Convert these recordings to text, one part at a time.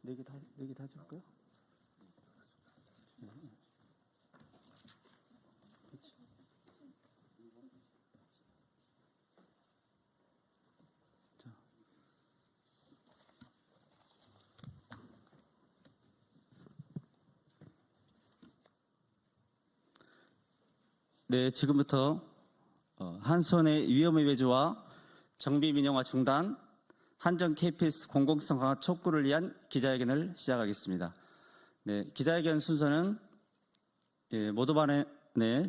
네 개 다 줄까요? 그렇지. 자. 네, 지금부터 한수원의 위험의 외주와 정비 민영화 중단, 한전 KPS 공공성 강화 촉구를 위한 기자회견을 시작하겠습니다. 네, 기자회견 순서는 모도반의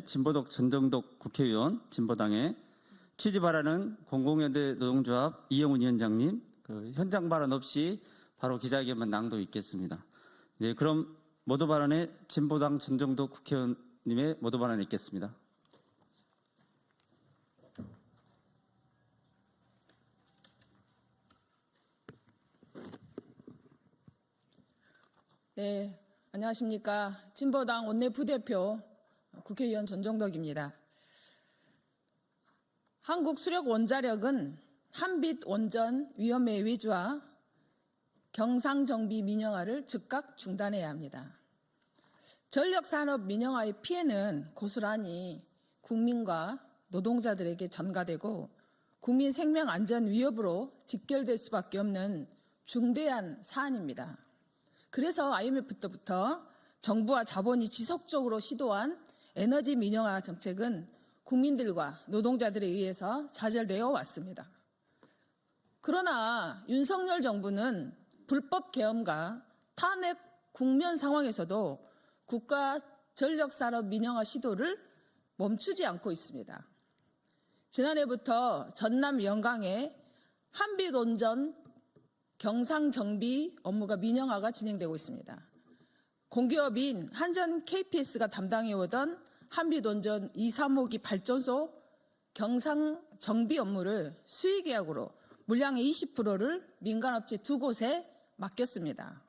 진보덕 전정덕 국회의원, 진보당의 취지발언은 공공연대 노동조합 이영훈 위원장님, 현장 발언 없이 바로 기자회견만 낭독 있겠습니다. 네, 그럼 모도발언의 진보당 전정덕 국회의원님의 모도발언 있겠습니다. 네, 안녕하십니까. 진보당 원내 부대표 국회의원 전정덕입니다. 한국수력원자력은 한빛 원전 위험의 외주와 경상정비 민영화를 즉각 중단해야 합니다. 전력산업 민영화의 피해는 고스란히 국민과 노동자들에게 전가되고 국민 생명 안전 위협으로 직결될 수밖에 없는 중대한 사안입니다. 그래서 IMF 때부터 정부와 자본이 지속적으로 시도한 에너지 민영화 정책은 국민들과 노동자들에 의해서 좌절되어 왔습니다. 그러나 윤석열 정부는 불법 계엄과 탄핵 국면 상황에서도 국가 전력산업 민영화 시도를 멈추지 않고 있습니다. 지난해부터 전남 영광에 한빛원전 경상정비 업무가 민영화가 진행되고 있습니다. 공기업인 한전 KPS가 담당해오던 한빛원전 2, 3호기 발전소 경상정비 업무를 수의계약으로 물량의 20%를 민간업체 2곳에 맡겼습니다.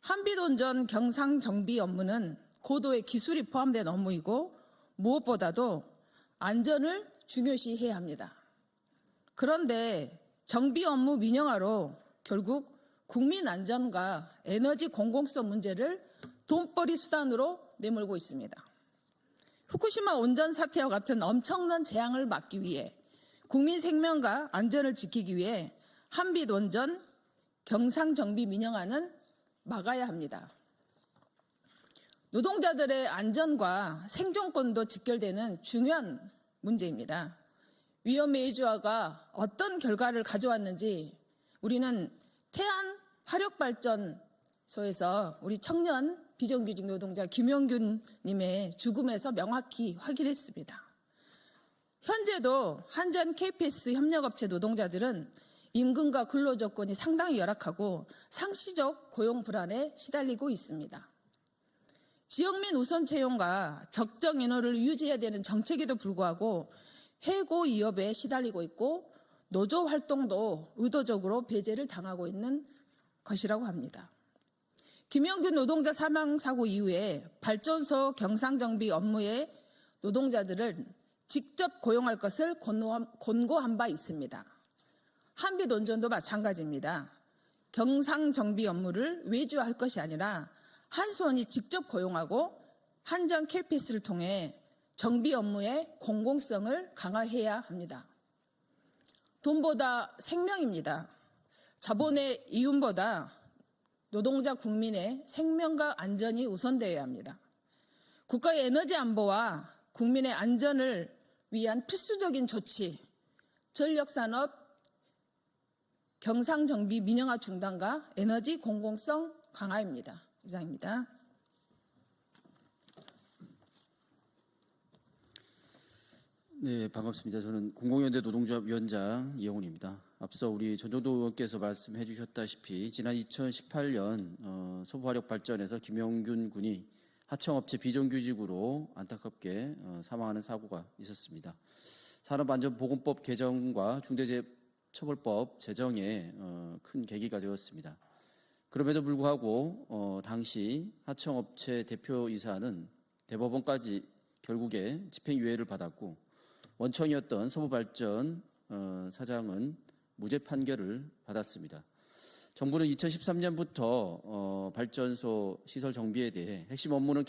한빛원전 경상정비 업무는 고도의 기술이 포함된 업무이고 무엇보다도 안전을 중요시해야 합니다. 그런데 정비 업무 민영화로 결국 국민 안전과 에너지 공공성 문제를 돈벌이 수단으로 내몰고 있습니다. 후쿠시마 원전 사태와 같은 엄청난 재앙을 막기 위해 국민 생명과 안전을 지키기 위해 한빛 원전 경상정비 민영화는 막아야 합니다. 노동자들의 안전과 생존권도 직결되는 중요한 문제입니다. 위험의 외주화가 어떤 결과를 가져왔는지 우리는 태안 화력발전소에서 우리 청년 비정규직 노동자 김용균 님의 죽음에서 명확히 확인했습니다. 현재도 한전 KPS 협력업체 노동자들은 임금과 근로조건이 상당히 열악하고 상시적 고용 불안에 시달리고 있습니다. 지역민 우선 채용과 적정 인원을 유지해야 되는 정책에도 불구하고 해고 이업에 시달리고 있고 노조 활동도 의도적으로 배제를 당하고 있는 것이라고 합니다. 김영균 노동자 사망 사고 이후에 발전소 경상정비 업무에 노동자들을 직접 고용할 것을 권고한 바 있습니다. 한빛원전도 마찬가지입니다. 경상정비 업무를 외주화할 것이 아니라 한수원이 직접 고용하고 한전 KPS를 통해 정비 업무의 공공성을 강화해야 합니다. 돈보다 생명입니다. 자본의 이윤보다 노동자 국민의 생명과 안전이 우선되어야 합니다. 국가의 에너지 안보와 국민의 안전을 위한 필수적인 조치, 전력산업 경상정비 민영화 중단과 에너지 공공성 강화입니다. 이상입니다. 네, 반갑습니다. 저는 공공연대 노동조합 위원장 이영훈입니다. 앞서 우리 전정도 의원께서 말씀해 주셨다시피 지난 2018년 서부화력발전에서 김영균 군이 하청업체 비정규직으로 안타깝게 사망하는 사고가 있었습니다. 산업안전보건법 개정과 중대재해처벌법 제정에 큰 계기가 되었습니다. 그럼에도 불구하고 당시 하청업체 대표이사는 대법원까지 결국에 집행유예를 받았고 원청이었던 서부발전 사장은 무죄 판결을 받았습니다. 정부는 2013년부터 발전소 시설 정비에 대해 핵심 업무는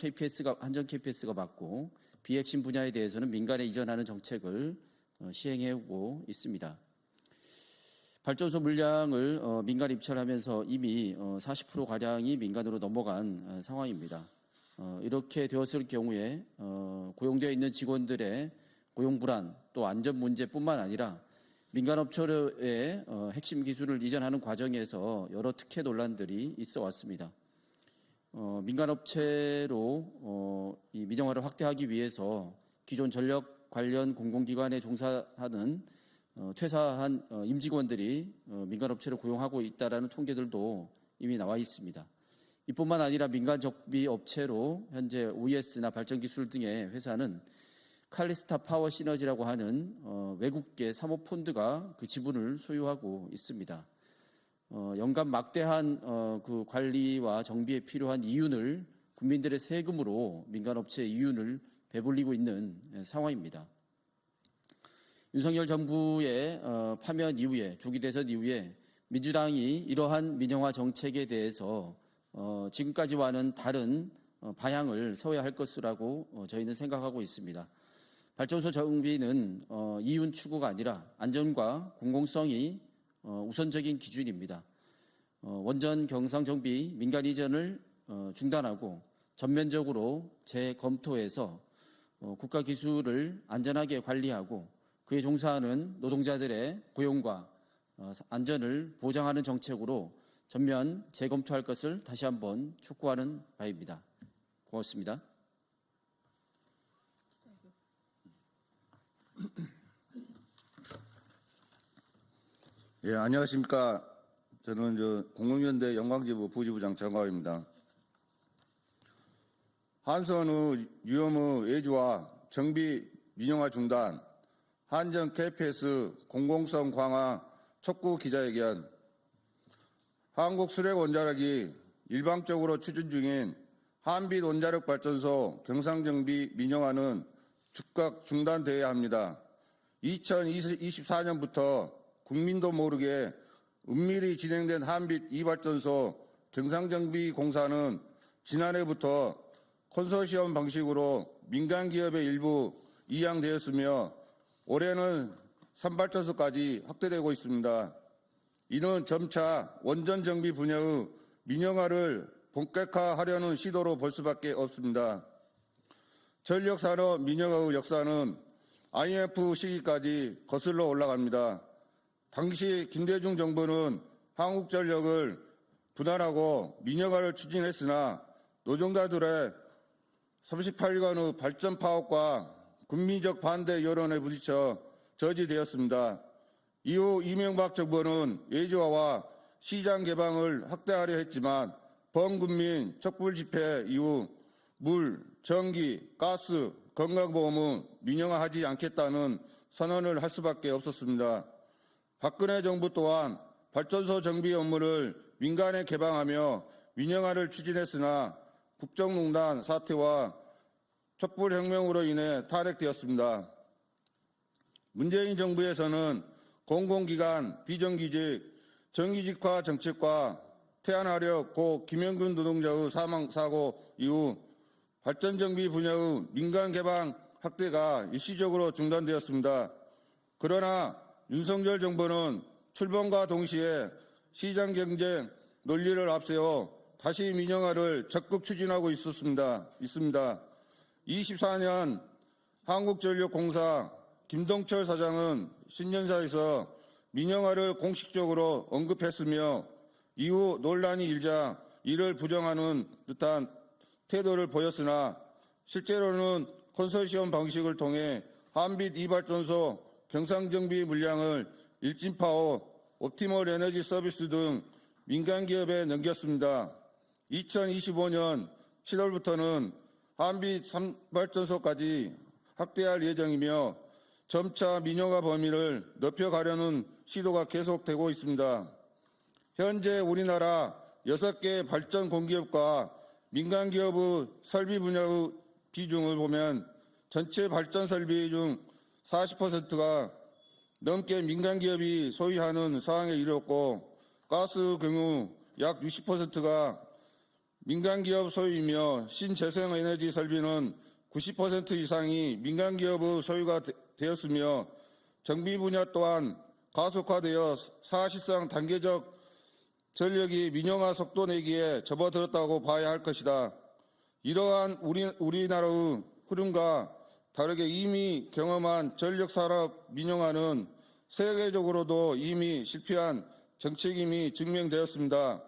한전 KPS가 맡고 비핵심 분야에 대해서는 민간에 이전하는 정책을 시행해오고 있습니다. 발전소 물량을 민간에 입찰하면서 이미 40% 가량이 민간으로 넘어간 상황입니다. 이렇게 되었을 경우에 고용되어 있는 직원들의 고용 불안 또 안전 문제뿐만 아니라 민간 업체의 핵심 기술을 이전하는 과정에서 여러 특혜 논란들이 있어 왔습니다. 민간 업체로 이 민영화를 확대하기 위해서 기존 전력 관련 공공기관에 종사하는 퇴사한 임직원들이 민간 업체를 고용하고 있다라는 통계들도 이미 나와 있습니다. 이뿐만 아니라 민간 적비 업체로 현재 OES나 발전기술 등의 회사는 칼리스타 파워 시너지라고 하는 외국계 사모펀드가 그 지분을 소유하고 있습니다. 연간 막대한 그 관리와 정비에 필요한 이윤을 국민들의 세금으로 민간 업체의 이윤을 배불리고 있는 상황입니다. 윤석열 정부의 파면 이후에 조기 대선 이후에 민주당이 이러한 민영화 정책에 대해서 지금까지와는 다른 방향을 서야 할 것이라고 저희는 생각하고 있습니다. 발전소 정비는 이윤 추구가 아니라 안전과 공공성이 우선적인 기준입니다. 원전 경상 정비 민간 이전을 중단하고 전면적으로 재검토해서 국가 기술을 안전하게 관리하고 그에 종사하는 노동자들의 고용과 안전을 보장하는 정책으로 전면 재검토할 것을 다시 한번 촉구하는 바입니다. 고맙습니다. 예, 안녕하십니까. 저는 공공연대 영광지부 부지부장 정가호입니다. 한선의 유혐의 외주화, 정비 민영화 중단, 한전 KPS 공공성 강화 촉구 기자회견, 한국수력원자력이 일방적으로 추진 중인 한빛 원자력 발전소 경상정비 민영화는 즉각 중단되어야 합니다. 2024년부터 국민도 모르게 은밀히 진행된 한빛 2발전소 경상정비 공사는 지난해부터 컨소시엄 방식으로 민간기업의 일부 이양되었으며 올해는 3발전소까지 확대되고 있습니다. 이는 점차 원전 정비 분야의 민영화를 본격화하려는 시도로 볼 수밖에 없습니다. 전력산업 민영화의 역사는 IMF 시기까지 거슬러 올라갑니다. 당시 김대중 정부는 한국전력을 분할하고 민영화를 추진했으나 노동자들의 38일간의 발전 파업과 국민적 반대 여론에 부딪혀 저지되었습니다. 이후 이명박 정부는 외주화와 시장 개방을 확대하려 했지만 범국민 촛불 집회 이후 물, 전기, 가스, 건강보험은 민영화하지 않겠다는 선언을 할 수밖에 없었습니다. 박근혜 정부 또한 발전소 정비 업무를 민간에 개방하며 민영화를 추진했으나 국정농단 사태와 촛불혁명으로 인해 탈핵되었습니다. 문재인 정부에서는 공공기관, 비정규직, 정규직화 정책과 태안화력 고 김영균 노동자의 사망사고 이후 발전정비 분야의 민간 개방 확대가 일시적으로 중단되었습니다. 그러나 윤석열 정부는 출범과 동시에 시장 경쟁 논리를 앞세워 다시 민영화를 적극 추진하고 있습니다. 24년 한국전력공사 김동철 사장은 신년사에서 민영화를 공식적으로 언급했으며 이후 논란이 일자 이를 부정하는 듯한 태도를 보였으나 실제로는 컨소시엄 방식을 통해 한빛 2발전소 경상정비 물량을 일진파워, 옵티멀 에너지 서비스 등 민간기업에 넘겼습니다. 2025년 7월부터는 한빛 3발전소까지 확대할 예정이며 점차 민영화 범위를 넓혀가려는 시도가 계속되고 있습니다. 현재 우리나라 6개 발전 공기업과 민간기업의 설비 분야의 비중을 보면 전체 발전 설비 중 40%가 넘게 민간기업이 소유하는 상황에 이르렀고 가스 경우 약 60%가 민간기업 소유이며 신재생에너지 설비는 90% 이상이 민간기업의 소유가 되었으며 정비 분야 또한 가속화되어 사실상 단계적 전력이 민영화 속도 내기에 접어들었다고 봐야 할 것이다. 이러한 우리나라의 흐름과 다르게 이미 경험한 전력산업 민영화는 세계적으로도 이미 실패한 정책임이 증명되었습니다.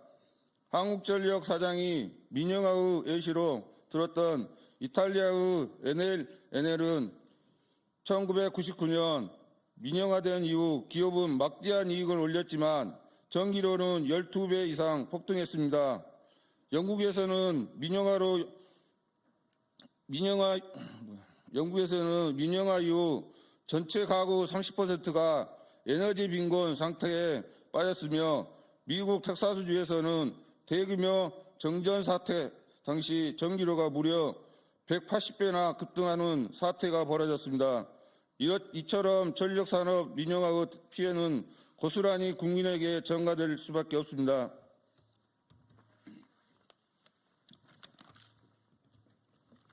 한국전력 사장이 민영화의 예시로 들었던 이탈리아의 NL은 1999년 민영화된 이후 기업은 막대한 이익을 올렸지만 전기료는 12배 이상 폭등했습니다. 영국에서는 민영화 이후 전체 가구 30%가 에너지 빈곤 상태에 빠졌으며 미국 텍사스주에서는 대규모 정전 사태 당시 전기료가 무려 180배나 급등하는 사태가 벌어졌습니다. 이처럼 전력산업 민영화의 피해는 고스란히 국민에게 전가될 수밖에 없습니다.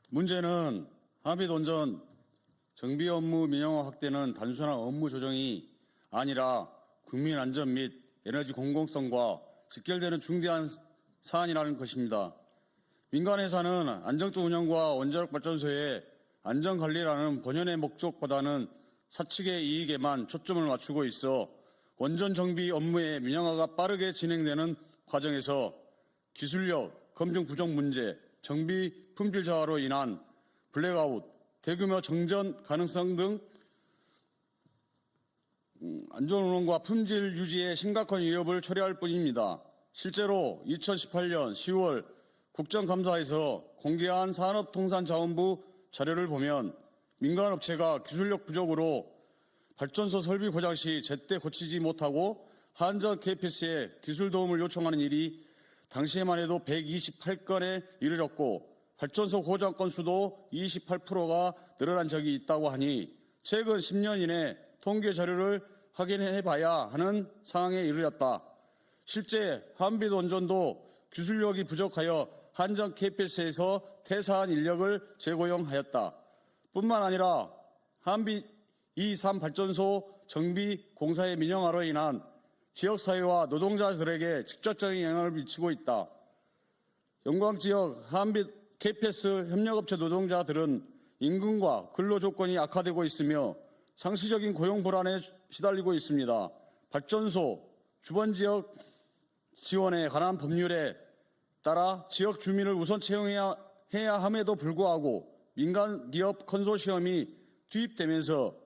문제는 한빛온전 정비 업무 민영화 확대는 단순한 업무 조정이 아니라 국민 안전 및 에너지 공공성과 직결되는 중대한 사안이라는 것입니다. 민간 회사는 안정적 운영과 원자력 발전소의 안전 관리라는 본연의 목적보다는 사측의 이익에만 초점을 맞추고 있어 원전 정비 업무의 민영화가 빠르게 진행되는 과정에서 기술력, 검증 부족 문제, 정비 품질 저하로 인한 블랙아웃, 대규모 정전 가능성 등 안전운영과 품질 유지에 심각한 위협을 초래할 뿐입니다. 실제로 2018년 10월 국정감사에서 공개한 산업통상자원부 자료를 보면 민간업체가 기술력 부족으로 발전소 설비 고장 시 제때 고치지 못하고 한전 KPS에 기술 도움을 요청하는 일이 당시에만 해도 128건에 이르렀고 발전소 고장 건수도 28%가 늘어난 적이 있다고 하니 최근 10년 이내 통계 자료를 확인해봐야 하는 상황에 이르렀다. 실제 한빛온전도 기술력이 부족하여 한전 KPS에서 퇴사한 인력을 재고용하였다. 뿐만 아니라 한빛 2, 3 발전소 정비 공사의 민영화로 인한 지역사회와 노동자들에게 직접적인 영향을 미치고 있다. 영광지역 한빛 KPS 협력업체 노동자들은 임금과 근로조건이 악화되고 있으며 상시적인 고용 불안에 시달리고 있습니다. 발전소 주변 지역 지원에 관한 법률에 따라 지역 주민을 우선 채용해야 함에도 불구하고 민간 기업 컨소시엄이 투입되면서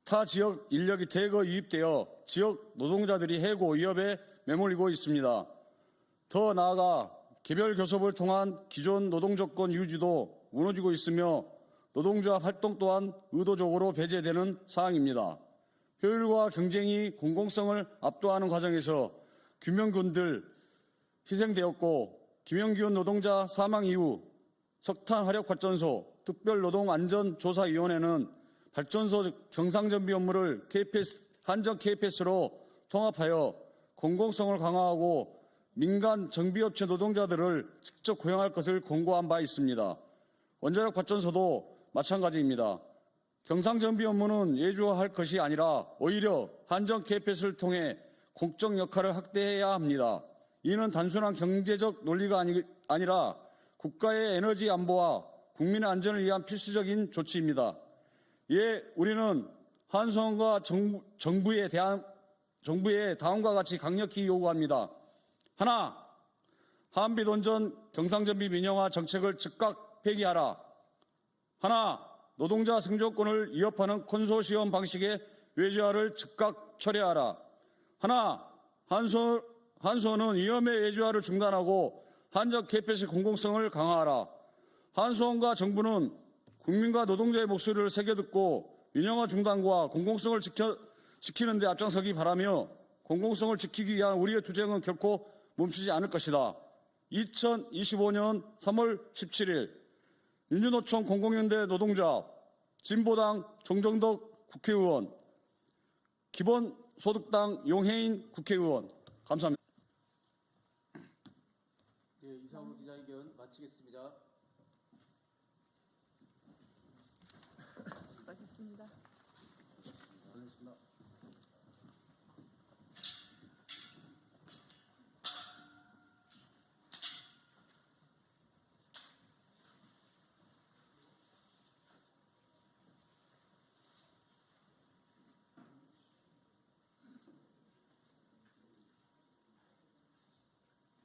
타 지역 인력이 대거 유입되어 지역 노동자들이 해고 위협에 매몰리고 있습니다. 더 나아가 개별 교섭을 통한 기존 노동조건 유지도 무너지고 있으며 노동조합 활동 또한 의도적으로 배제되는 사항입니다. 효율과 경쟁이 공공성을 압도하는 과정에서 규명군들 희생되었고 김영균 노동자 사망 이후 석탄화력발전소 특별노동안전조사위원회는 발전소 경상정비 업무를 한전 KPS로 통합하여 공공성을 강화하고 민간 정비업체 노동자들을 직접 고용할 것을 권고한 바 있습니다. 원자력 발전소도 마찬가지입니다. 경상정비 업무는 예주화할 것이 아니라 오히려 한전 KPS를 통해 공적 역할을 확대해야 합니다. 이는 단순한 경제적 논리가 아니라 국가의 에너지 안보와 국민의 안전을 위한 필수적인 조치입니다. 이에 우리는 한수원과 정부에 다음과 같이 강력히 요구합니다. 하나, 한빛온전 경상정비 민영화 정책을 즉각 폐기하라. 하나, 노동자 생존권을 위협하는 컨소시엄 방식의 외주화를 즉각 철회하라. 하나, 한수원은 위험의 외주화를 중단하고 한전 KPS 공공성을 강화하라. 한수원과 정부는 국민과 노동자의 목소리를 새겨듣고 민영화 중단과 공공성을 지키는 데 앞장서기 바라며 공공성을 지키기 위한 우리의 투쟁은 결코 멈추지 않을 것이다. 2025년 3월 17일 민주노총 공공연대 노동조합, 진보당 정정덕 국회의원, 기본소득당 용해인 국회의원. 감사합니다. 마치겠습니다. 수고하셨습니다. 고생하셨습니다.